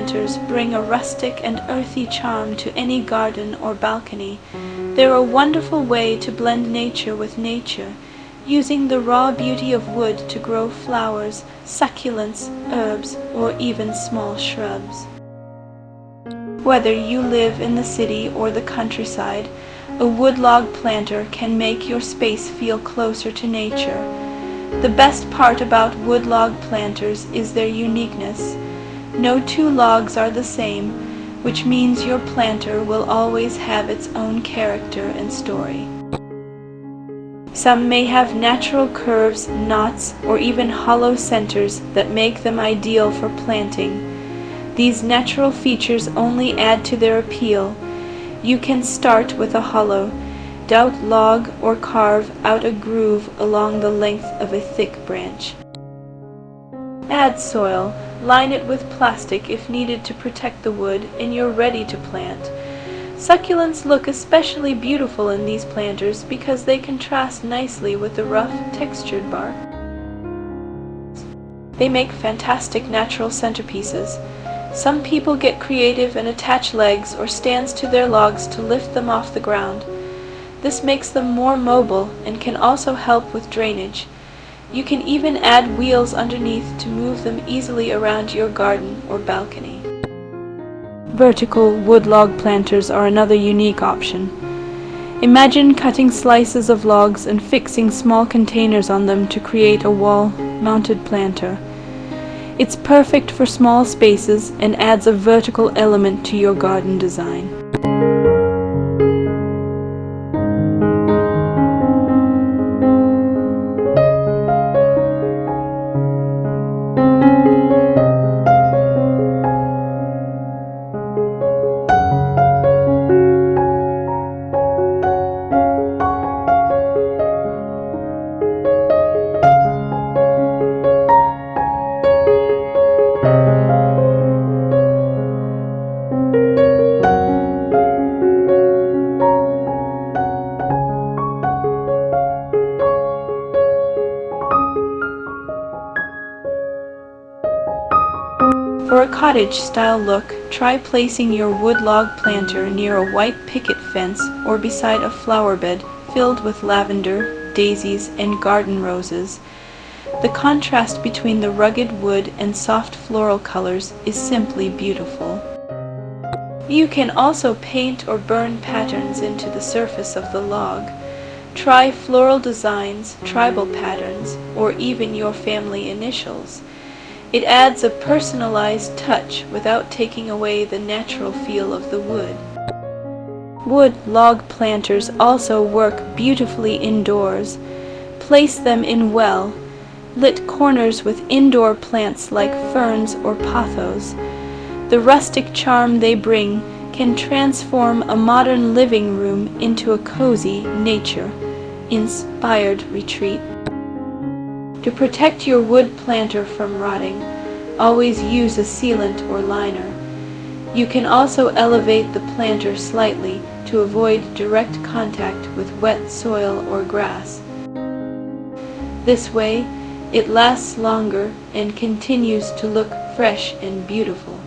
planters bring a rustic and earthy charm to any garden or balcony. They're a wonderful way to blend nature with nature, using the raw beauty of wood to grow flowers, succulents, herbs, or even small shrubs. Whether you live in the city or the countryside, a woodlog planter can make your space feel closer to nature. The best part about woodlog planters is their uniqueness. No two logs are the same, which means your planter will always have its own character and story. Some may have natural curves, knots, or even hollow centers that make them ideal for planting. These natural features only add to their appeal. You can start with a hollow, doubt log or carve out a groove along the length of a thick branch. Add soil, line it with plastic if needed to protect the wood, and you're ready to plant. Succulents look especially beautiful in these planters because they contrast nicely with the rough, textured bark. They make fantastic natural centerpieces. Some people get creative and attach legs or stands to their logs to lift them off the ground. This makes them more mobile and can also help with drainage. You can even add wheels underneath to move them easily around your garden or balcony. Vertical woodlog planters are another unique option. Imagine cutting slices of logs and fixing small containers on them to create a wall-mounted planter. It's perfect for small spaces and adds a vertical element to your garden design. For a cottage-style look, try placing your woodlog planter near a white picket fence or beside a flower bed filled with lavender, daisies, and garden roses. The contrast between the rugged wood and soft floral colors is simply beautiful. You can also paint or burn patterns into the surface of the log. Try floral designs, tribal patterns, or even your family initials. It adds a personalized touch without taking away the natural feel of the wood. Wood log planters also work beautifully indoors. Place them in well-lit corners with indoor plants like ferns or pothos. The rustic charm they bring can transform a modern living room into a cozy, nature-inspired retreat. To protect your wood planter from rotting, always use a sealant or liner. You can also elevate the planter slightly to avoid direct contact with wet soil or grass. This way, it lasts longer and continues to look fresh and beautiful.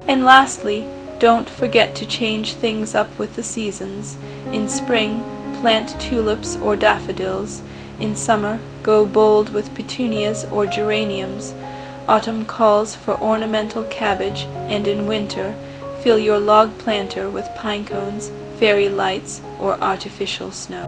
And lastly, don't forget to change things up with the seasons. In spring, plant tulips or daffodils. In summer, go bold with petunias or geraniums. Autumn calls for ornamental cabbage, and in winter, fill your log planter with pine cones, fairy lights, or artificial snow.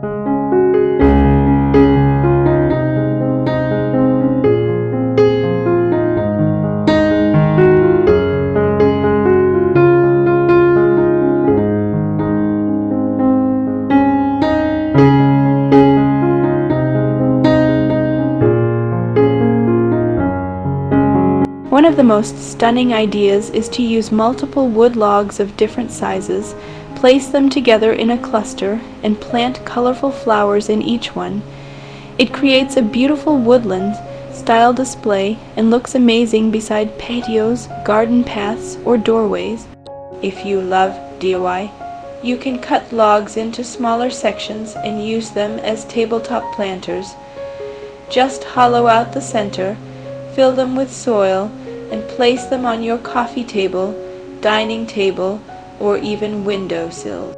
One of the most stunning ideas is to use multiple wood logs of different sizes, place them together in a cluster, and plant colorful flowers in each one. It creates a beautiful woodland style display and looks amazing beside patios, garden paths, or doorways. If you love DIY, You can cut logs into smaller sections and use them as tabletop planters. Just hollow out the center, fill them with soil, and place them on your coffee table, dining table, or even window sills.